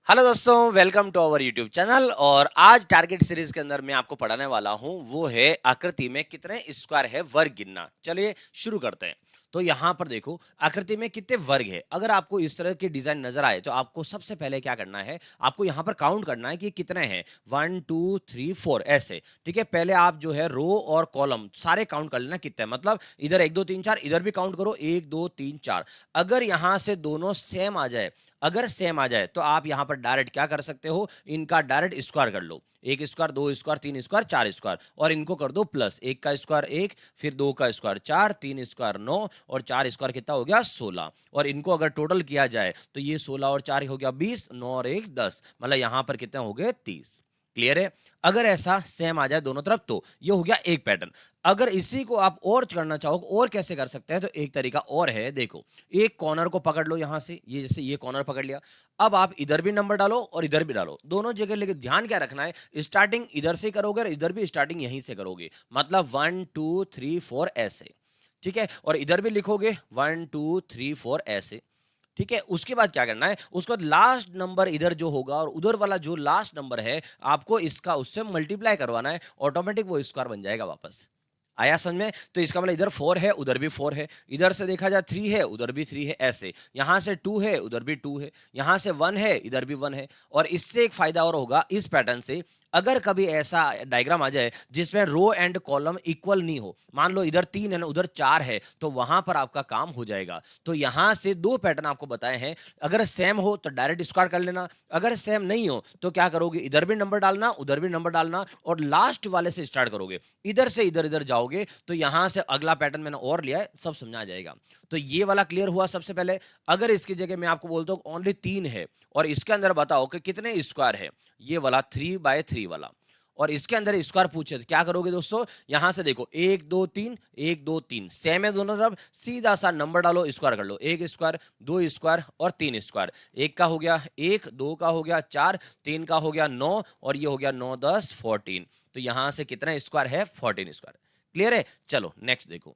Hello दोस्तों, welcome to our YouTube channel. और आज टारगेट सीरीज के अंदर मैं आपको पढ़ाने वाला हूं वो है आकृति में कितने स्क्वायर है वर्ग गिनना। चलिए शुरू करते हैं। तो यहाँ पर देखो आकृति में कितने वर्ग है। अगर आपको इस तरह की डिजाइन नजर आए तो आपको सबसे पहले क्या करना है, आपको यहाँ पर काउंट करना है कि कितने हैं। 1 2 3 4 ऐसे। ठीक है, पहले आप जो है रो और कॉलम सारे काउंट कर लेना कितने, मतलब इधर 1 2 3 4, इधर भी काउंट करो 1 2 3 4। अगर यहाँ से दोनों सेम आ जाए, अगर सेम आ जाए तो आप यहां पर डायरेक्ट क्या कर सकते हो, इनका डायरेक्ट स्क्वायर कर लो। एक स्क्वायर, दो स्क्वायर, तीन स्क्वायर, चार स्क्वायर, और इनको कर दो प्लस। एक का स्क्वायर एक, फिर दो का स्क्वायर चार, तीन स्क्वायर 9, और चार स्क्वायर कितना हो गया 16। और इनको अगर टोटल किया जाए तो ये 16 और 4 हो गया 20, 9 और 1 10, मतलब यहां पर कितने हो गए 30। क्लियर है। अगर ऐसा सेम आ जाए दोनों तरफ तो ये हो गया एक पैटर्न। अगर इसी को आप और करना चाहो, और कैसे कर सकते हैं, तो एक तरीका और है। देखो, एक कॉर्नर को पकड़ लो यहां से, ये जैसे ये कॉर्नर पकड़ लिया। अब आप इधर भी नंबर डालो और इधर भी डालो, दोनों जगह। लेकिन ध्यान क्या रखना है, स्टार्टिंग इधर से करोगे और इधर भी स्टार्टिंग यहीं से करोगे, मतलब 1 2 3 4 ऐसे। ठीक है, और इधर भी लिखोगे 1 2 3 4 ऐसे। ठीक है, उसके बाद क्या करना है, उसके बाद लास्ट नंबर इधर जो होगा और उधर वाला जो लास्ट नंबर है, आपको इसका उससे मल्टीप्लाई करवाना है, ऑटोमेटिक वो स्क्वायर बन जाएगा वापस। आया समझ में। तो इसका मतलब इधर 4 है, उधर भी 4 है, इधर से देखा जाए 3 है, उधर भी 3 है, ऐसे। यहां से 2 है, उधर भी 2 है, यहां से 1 है, इधर भी 1 है। और इससे एक फायदा और होगा इस पैटर्न से, अगर कभी ऐसा डायग्राम आ जाए जिसमें रो एंड कॉलम इक्वल नहीं हो, मान लो इधर 3 है ना, उधर 4 है, तो वहां पर आपका काम हो जाएगा। तो यहां से दो पैटर्न आपको बताए हैं। अगर सेम हो तो डायरेक्ट स्क्वायर कर लेना, अगर सेम नहीं हो तो क्या करोगे, इधर भी नंबर डालना, उधर भी नंबर डालना, और लास्ट वाले से स्टार्ट करोगे। इधर से इधर इधर जाओगे तो यहां से अगला पैटर्न मैंने और लिया है, सब समझा जाएगा। तो ये वाला क्लियर हुआ सबसे पहले। अगर इसकी जगह मैं आपको बोलता हूं ओनली 3 है और इसके अंदर बताओ कि कितने स्क्वायर है, ये वाला 3 बाय 3 वाला, और इसके अंदर स्क्वायर पूछे तो क्या करोगे दोस्तों, यहां से देखो 1 2 3, 1 2 3 सेम है दोनों तरफ, सीधा सा नंबर डालो, स्क्वायर कर लो। एक स्क्वायर, दो स्क्वायर और तीन स्क्वायर। एक का हो गया एक, दो का हो गया 4, तीन का हो गया 9, और ये हो गया 9 10 14। तो यहां से कितना स्क्वायर है 14 स्क्वायर। क्लियर है। चलो नेक्स्ट देखो।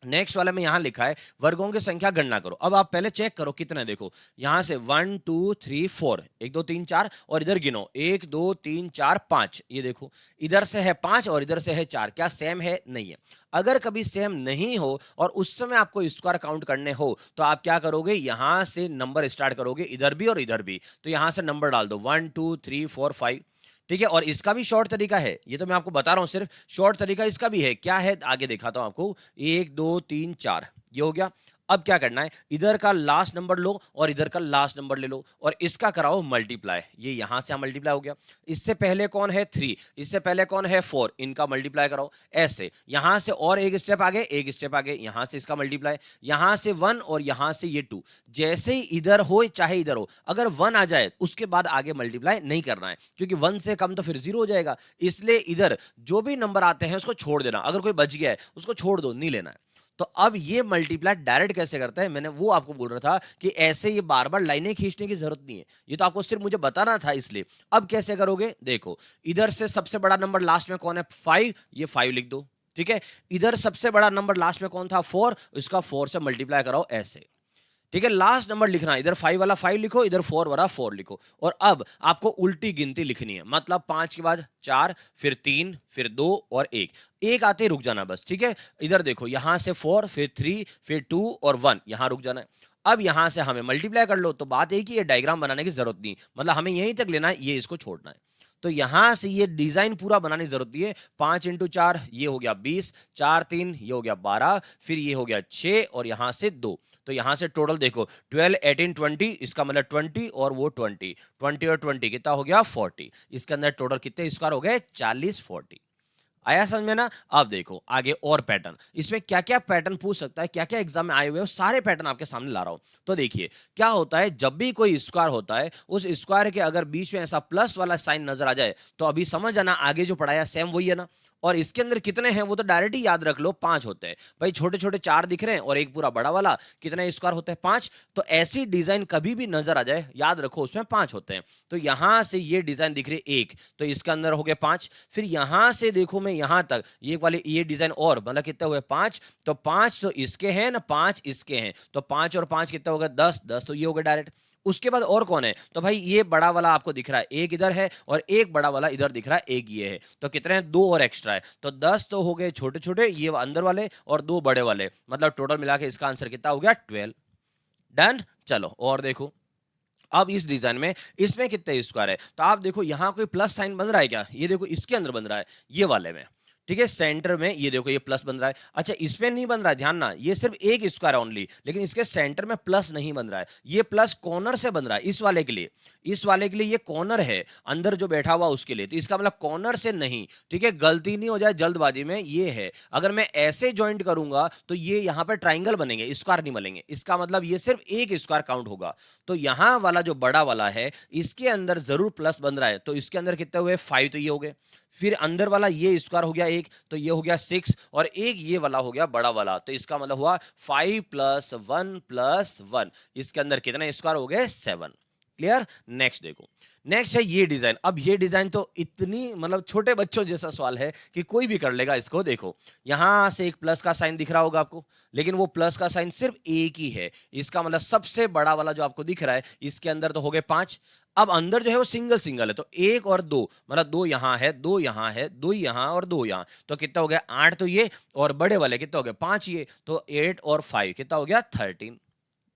नेक्स्ट वाला में यहां लिखा है वर्गों की संख्या गणना करो। अब आप पहले चेक करो कितने, देखो यहां से 1 2 3 4, 1 2 3 4, और इधर गिनो 1 2 3 4 5। ये देखो इधर से है 5 और इधर से है 4, क्या सेम है? नहीं है। अगर कभी सेम नहीं हो और उस समय आपको स्क्वायर काउंट करने हो तो आप क्या करोगे, यहां से नंबर स्टार्ट करोगे, इधर भी और इधर भी। तो यहां से नंबर डाल दो 1 2 3 4 5। ठीक है, और इसका भी शॉर्ट तरीका है, ये तो मैं आपको बता रहा हूं सिर्फ। शॉर्ट तरीका इसका भी है, क्या है आगे दिखाता हूं आपको। 1 2 3 4 ये हो गया। अब क्या करना है, इधर का लास्ट नंबर लो और इधर का लास्ट नंबर ले लो और इसका कराओ मल्टीप्लाई। ये यहां से मल्टीप्लाई हो गया। इससे पहले कौन है 3, इससे पहले कौन है 4, इनका मल्टीप्लाई कराओ ऐसे। यहां से और एक स्टेप आगे, एक स्टेप आगे, यहां से इसका मल्टीप्लाई, यहां से 1 और यहां से ये 2। जैसे ही इधर हो चाहे इधर हो, अगर 1 आ जाए उसके बाद आगे मल्टीप्लाई नहीं करना है, क्योंकि 1 से कम तो फिर 0 हो जाएगा। इसलिए इधर जो भी नंबर आते हैं उसको छोड़ देना, अगर कोई बच गया है उसको छोड़ दो, नहीं लेना है। तो अब ये मल्टीप्लाई डायरेक्ट कैसे करता है, मैंने वो आपको बोल रहा था कि ऐसे ये बार बार लाइनें खींचने की जरूरत नहीं है, ये तो आपको सिर्फ मुझे बताना था इसलिए। अब कैसे करोगे, देखो इधर से सबसे बड़ा नंबर लास्ट में कौन है 5, ये 5 लिख दो। ठीक है, इधर सबसे बड़ा नंबर लास्ट में कौन था 4, इसका 4 से मल्टीप्लाई कराओ ऐसे। ठीक है, लास्ट नंबर लिखना, इधर 5 वाला 5 लिखो, इधर 4 वाला 4 लिखो। और अब आपको उल्टी गिनती लिखनी है, मतलब 5 के बाद 4, फिर 3, फिर 2 और 1। एक आते ही रुक जाना बस। ठीक है, इधर देखो यहां से 4, फिर 3, फिर 2 और 1, यहां रुक जाना है। अब यहां से हमें मल्टीप्लाई कर लो, तो बात एक ही है, डायग्राम बनाने की जरूरत नहीं, मतलब हमें यहीं तक लेना है, ये इसको छोड़ना है। तो यहां से ये डिजाइन पूरा बनाने की जरूरत नहीं है। 5 × 4 ये हो गया 20, 4 3 ये हो गया 12, फिर ये हो गया 6 और यहां से 2। तो यहां से टोटल देखो 12 18 20, इसका मतलब 20 और वो 20, 20 और 20 कितना हो गया 40। इसके अंदर टोटल कितने स्क्वायर हो गए 40 40। आया समझ में ना। अब देखो आगे और पैटर्न, इसमें क्या क्या पैटर्न पूछ सकता है, क्या क्या एग्जाम में आए हुए हैं, सारे पैटर्न आपके सामने ला रहा हूं। तो देखिए क्या होता है, जब भी कोई स्क्वायर होता है उस स्क्वायर के अगर बीच में ऐसा प्लस वाला साइन नजर आ जाए तो अभी समझ जाना आगे जो पढ़ाया सेम वही है ना। और इसके अंदर कितने हैं वो तो डायरेक्ट ही याद रख लो, 5 होते हैं भाई। छोटे छोटे 4 दिख रहे हैं और एक पूरा बड़ा वाला, कितने स्क्वायर होते हैं 5। तो ऐसी डिजाइन कभी भी नजर आ जाए याद रखो उसमें 5 होते हैं। तो यहां से ये डिजाइन दिख रही है 1, तो इसका अंदर हो गया 5। फिर यहां से देखो मैं यहां तक ये वाले ये डिजाइन, और मतलब कितने हुए 5। तो 5 तो इसके हैं ना, 5 इसके हैं, तो 5 और 5 कितना होगा 10, 10 तो ये हो गया डायरेक्ट। उसके बाद और कौन है, तो भाई ये बड़ा वाला आपको दिख रहा है, एक इधर है और एक बड़ा वाला इधर दिख रहा है, एक ये है, तो कितने हैं, दो और एक्स्ट्रा है, तो 10 तो हो गए छोटे छोटे ये अंदर वाले और दो बड़े वाले, मतलब टोटल मिला के इसका आंसर कितना हो गया, 12। डन। चलो और देखो, अब इस डिजाइन में इसमें कितने स्क्वायर है, तो आप देखो यहां कोई प्लस साइन बन रहा है क्या, ये देखो इसके अंदर बन रहा है, ये वाले में, ठीक है, सेंटर में ये देखो ये प्लस बन रहा है। अच्छा इसमें नहीं बन रहा है, ध्यान ना, ये सिर्फ एक स्क्वायर है ओनली, लेकिन इसके सेंटर में प्लस नहीं बन रहा है, ये प्लस कॉर्नर से बन रहा है इस वाले के लिए, इस वाले के लिए ये कॉर्नर है अंदर जो बैठा हुआ उसके लिए, तो इसका मतलब कॉर्नर से नहीं, ठीक है, गलती नहीं हो जाए जल्दबाजी में, ये है, अगर मैं ऐसे ज्वाइंट करूंगा तो ये यहां पर ट्राइंगल बनेंगे, स्क्वायर नहीं बनेंगे, इसका मतलब ये सिर्फ एक स्क्वायर काउंट होगा, तो यहां वाला जो बड़ा वाला है इसके अंदर जरूर प्लस बन रहा है, तो इसके अंदर कितने हुए, 5, तो ये हो गए, फिर अंदर वाला ये स्क्वायर हो गया एक, तो ये हो गया 6, और एक ये वाला हो गया बड़ा वाला, तो इसका मतलब हुआ 5 + 1 + 1, इसके अंदर कितने स्क्वायर हो गए, 7। क्लियर। नेक्स्ट देखो, नेक्स्ट है ये डिजाइन, अब ये डिजाइन तो इतनी मतलब छोटे बच्चों जैसा सवाल है कि कोई भी कर लेगा इसको, देखो यहां से एक प्लस का साइन दिख रहा होगा आपको, लेकिन वो प्लस का साइन सिर्फ एक ही है, इसका मतलब सबसे बड़ा वाला जो आपको दिख रहा है इसके अंदर तो हो गए 5, अब अंदर जो है वो सिंगल सिंगल है, तो एक और दो, मतलब दो यहां है, दो यहां है, दो यहां और दो यहां, तो कितना हो गया 8, तो ये, और बड़े वाले कितना हो गया 5 ये, तो 8 और 5 कितना हो गया 13।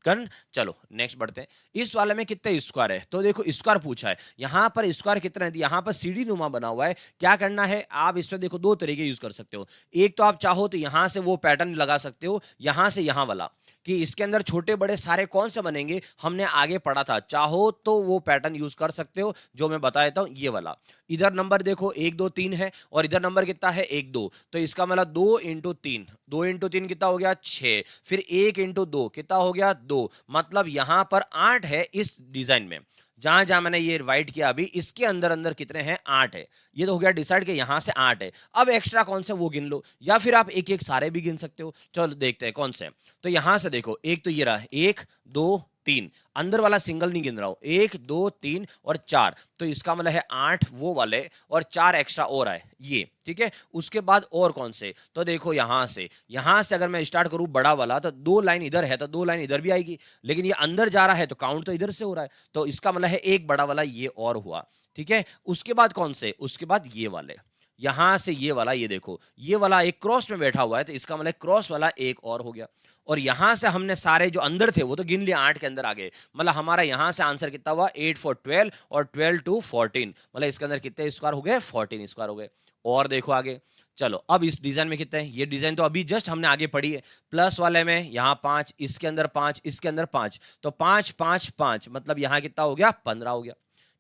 कन। चलो नेक्स्ट बढ़ते हैं, इस वाले में कितने स्क्वायर है, तो देखो स्क्वायर पूछा है, यहां पर स्क्वायर कितना है, यहां पर सीढ़ी नुमा बना हुआ है, क्या करना है आप इसमें देखो दो तरीके यूज कर सकते हो, एक तो आप चाहो तो यहां से वो पैटर्न लगा सकते हो, यहां से यहां वाला, कि इसके अंदर छोटे बड़े सारे कौन से बनेंगे, हमने आगे पढ़ा था, चाहो तो वो पैटर्न यूज कर सकते हो जो मैं बता देता हूं, ये वाला, इधर नंबर देखो 1 2 3 है और इधर नंबर कितना है 1 2, तो इसका मतलब 2 × 3, 2 × 3 कितना हो गया 6, फिर 1 × 2 कितना हो गया 2, मतलब यहां पर 8 है इस डिजाइन में, जहां जहां मैंने ये राइट किया अभी इसके अंदर अंदर कितने हैं 8 है, ये तो हो गया डिसाइड कि यहां से 8 है, अब एक्स्ट्रा कौन से वो गिन लो, या फिर आप एक एक सारे भी गिन सकते हो, चलो देखते हैं कौन से, तो यहां से देखो एक तो ये रहा 1 2 3, अंदर वाला सिंगल नहीं गिन रहा हूं, 1 2 3 और 4, तो इसका मतलब है 8 वो वाले और 4 एक्स्ट्रा और आए ये, ठीक है, उसके बाद और कौन से, तो देखो यहां से अगर मैं स्टार्ट करूं बड़ा वाला, तो 2 लाइन इधर है तो 2 लाइन इधर भी आएगी, लेकिन ये अंदर जा रहा है तो काउंट तो इधर से हो रहा है, तो इसका मतलब है एक बड़ा वाला ये और हुआ, ठीक है, उसके बाद कौन से, उसके बाद ये वाले, यहां से ये वाला, ये देखो ये वाला एक क्रॉस में बैठा हुआ है, तो इसका मतलब क्रॉस वाला एक और हो गया, और यहां से हमने सारे जो अंदर थे वो तो गिन लिया 8 के अंदर आ गए, मतलब हमारा यहां से आंसर कितना हुआ 8 4 12 और 12 2 14, मतलब इसके अंदर कितने स्क्वायर हो गए 14 स्क्वायर हो गए। और देखो आगे, चलो अब इस डिजाइन में कितने हैं, ये डिजाइन तो अभी जस्ट हमने आगे पढ़ी है, प्लस वाले में यहाँ 5, इसके अंदर 5, इसके अंदर 5, तो 5 5 5, मतलब यहाँ कितना हो गया 15 हो गया,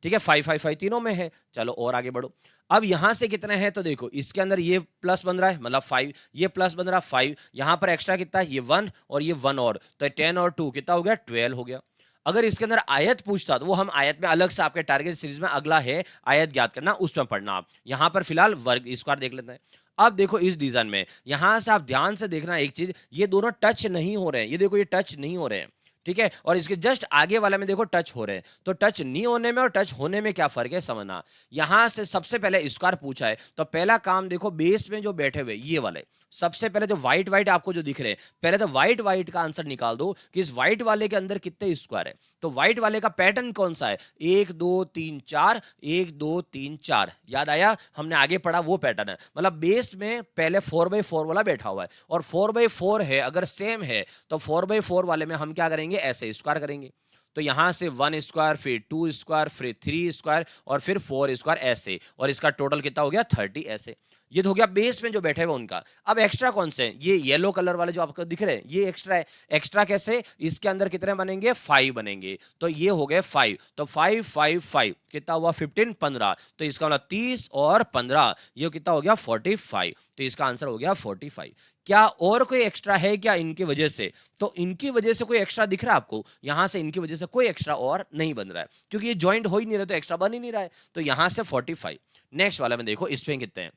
ठीक है, 5 5 5 तीनों में है। चलो और आगे बढ़ो, अब यहां से कितने हैं, तो देखो इसके अंदर ये प्लस बन रहा है मतलब 5, ये प्लस बन रहा है 5, यहां पर एक्स्ट्रा कितना है ये 1 और ये 1 और, तो 10 और 2 कितना हो गया 12 हो गया। अगर इसके अंदर आयत पूछता तो वो हम आयत में अलग से आपके टारगेट सीरीज में अगला है आयत ज्ञात करना, उसमें पढ़ना, आप यहां पर फिलहाल वर्ग स्क्वायर देख लेते हैं। अब देखो इस डिजाइन में यहां से आप ध्यान से देखना एक चीज, ये दोनों टच नहीं हो रहे हैं, ये देखो ये टच नहीं हो रहे हैं, ठीक है, और इसके जस्ट आगे वाले में देखो टच हो रहे हैं, तो टच नहीं होने में और टच होने में क्या फर्क है समझना। यहां से सबसे पहले स्क्वायर पूछा है, तो पहला काम देखो बेस में जो बैठे हुए ये वाले, सबसे पहले जो व्हाइट व्हाइट आपको जो दिख रहे हैं, पहले तो व्हाइट व्हाइट का आंसर निकाल दो कि इस व्हाइट वाले के अंदर कितने स्क्वायर है, तो व्हाइट वाले का पैटर्न कौन सा है 1 2 3 4 1 2 3 4, याद आया हमने आगे पढ़ा वो पैटर्न है, मतलब बेस में पहले 4x4 वाला बैठा हुआ है, और 4x4 है अगर सेम है तो 4x4 वाले में हम क्या करेंगे ऐसे स्क्वायर करेंगे, तो यहां से 1 स्क्वायर फिर 2 स्क्वायर फिर 3 स्क्वायर और फिर 4 स्क्वायर ऐसे, और इसका टोटल कितना हो गया 30 ऐसे, ये तो हो गया बेस में जो बैठे हुए उनका। अब एक्स्ट्रा कौन से हैं, ये येलो कलर वाले जो आपको दिख रहे हैं ये एक्स्ट्रा है, एक्स्ट्रा कैसे, इसके अंदर कितने बनेंगे 5 बनेंगे, तो ये हो गए 5, तो 5 5 5 कितना हुआ 15 15, तो इसका मतलब 30 और 15 ये कितना हो गया 45, तो इसका आंसर हो गया 45। क्या और कोई एक्स्ट्रा है क्या इनकी वजह से, तो इनकी वजह से कोई एक्स्ट्रा दिख रहा है आपको, यहां से इनकी वजह से कोई एक्स्ट्रा और नहीं बन रहा है क्योंकि ये ज्वाइंट हो ही नहीं रहा, तो एक्स्ट्रा बन ही नहीं रहा है, तो यहां से 45। नेक्स्ट वाला में देखो इसमें कितने हैं,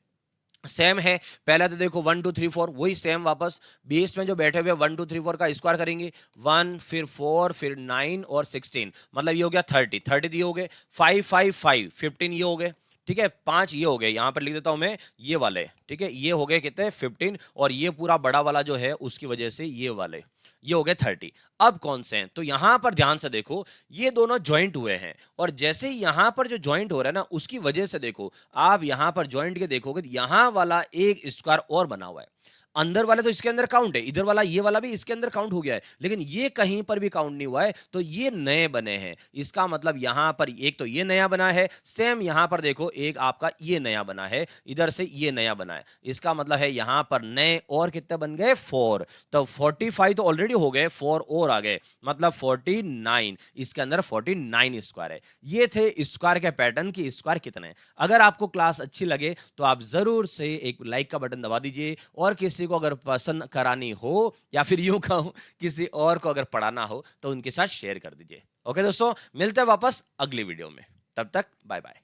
सेम है, पहले तो देखो 1 2 3 4 वही सेम, वापस बेस में जो बैठे हुए 1 2 3 4 का स्क्वायर करेंगे, 1 फिर 4 फिर 9 और 16, मतलब ये हो गया 30 30 ये हो गए, 5 5 5 15 ये हो गए, ठीक है, 5 ये हो गए, यहां पर लिख देता हूं मैं ये वाले, ठीक है, ये हो गए कितने 15, और ये पूरा बड़ा वाला जो है उसकी वजह से ये वाले, ये हो गए 30। अब कौन से हैं, तो यहां पर ध्यान से देखो, ये दोनों ज्वाइंट हुए हैं, और जैसे ही यहां पर जो ज्वाइंट हो रहा है ना, उसकी वजह से देखो, आप यहां पर ज्वाइंट के देखोगे तो यहां वाला एक स्क्वायर और बना हुआ है। अंदर वाले तो इसके अंदर काउंट है, इधर वाला ये वाला भी इसके अंदर काउंट हो गया है, लेकिन ये कहीं पर भी काउंट नहीं हुआ है, तो ये नए बने हैं। इसका मतलब यहां पर एक तो ये नया बना है, सेम यहां पर देखो एक आपका ये नया बना है, इधर से ये नया बना है। इसका मतलब है यहां पर नए और कितने बन गए 4, तो 45 तो ऑलरेडी हो गए, 4 और आ गए, मतलब 49। इसके अंदर 49 स्क्वायर है। ये थे स्क्वायर के पैटर्न की स्क्वायर कितने हैं। अगर आपको क्लास अच्छी लगे तो आप जरूर से एक लाइक का बटन दबा दीजिए, और किसी को अगर पसंद करानी हो, या फिर यूं कहूं किसी और को अगर पढ़ाना हो, तो उनके साथ शेयर कर दीजिए। ओके दोस्तों, मिलते हैं वापस अगली वीडियो में, तब तक बाय बाय।